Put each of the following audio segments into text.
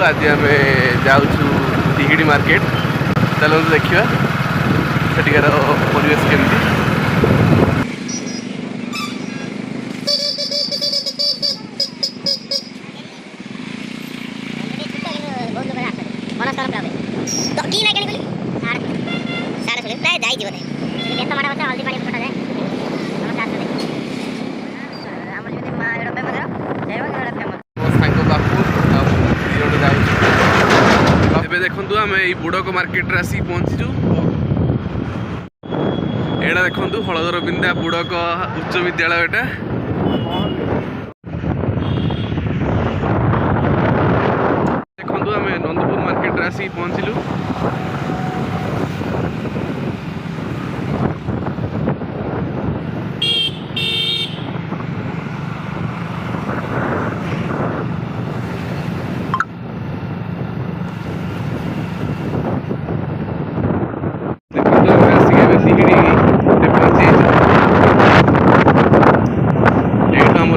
आज आम जाऊँ तिहिड़ी मार्केट चलते देखा सेठिकार परिवेश केमती। देखु आम ये बुड़क मार्केट आसी पहुँचीचु। एटा देखु हलधर बिंदा बुड़क उच्च विद्यालय एटा देखु आम नंदपुर मार्केट आसी पहुँचलु।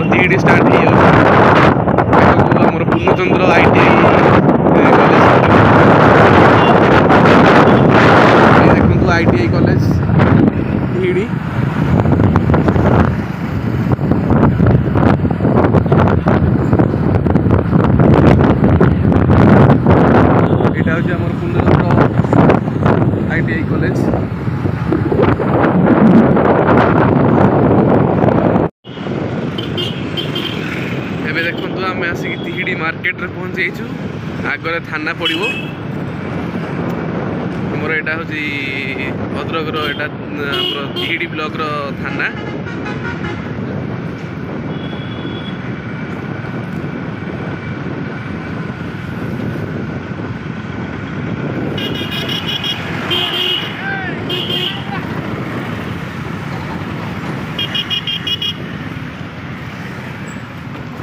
तिहिड़ी स्टार्ट होमर पूर्णचंद्र ITI देखो ITI कॉलेज तिहिड़ी। यहाँ हूँ आम पूर्णचंद्र ITI कॉलेज। देखु आम आसिक तिहिड़ी मार्केट रे पहुँच जाइछु। आगे थाना पड़ो आमर यहाँ हूँ भद्रक एटा तिहिड़ी ब्लॉक रो थाना।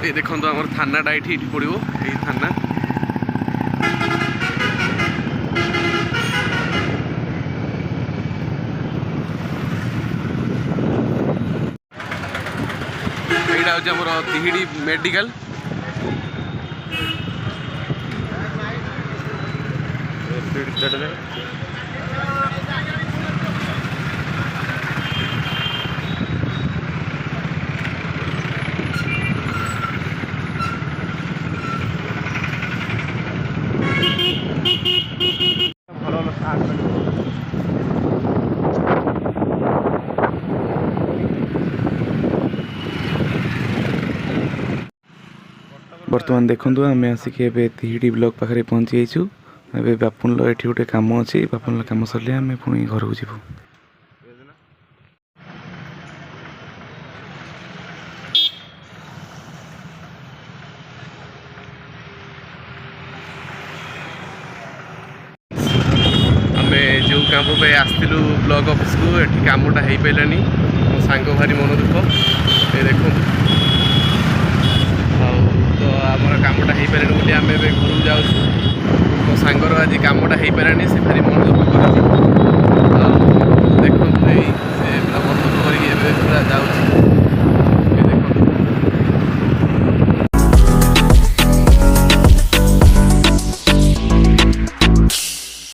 ये देखो आम थानाटा ये पड़ो ये थाना। यहाँ हूँ आम तिहिड़ी मेडिकल। बर्तमान देखु आम आसिक तिहिड़ी ब्लॉक पाखे पहुँची जाइछु। ए बापुन ये गोटे कम अच्छी बापुन कम सरले आम पुणी घर को जीवु। आम जो काम आसलु ब्लॉक ऑफिस को ये कमटा हो पारानी मो सांग भारी मन दुख। ये देखो तो आमर कमटा हो पारे बोली आम घर जाऊँ। मो सांगर आज कमटा हो पारानी से भारी मन दुख कर।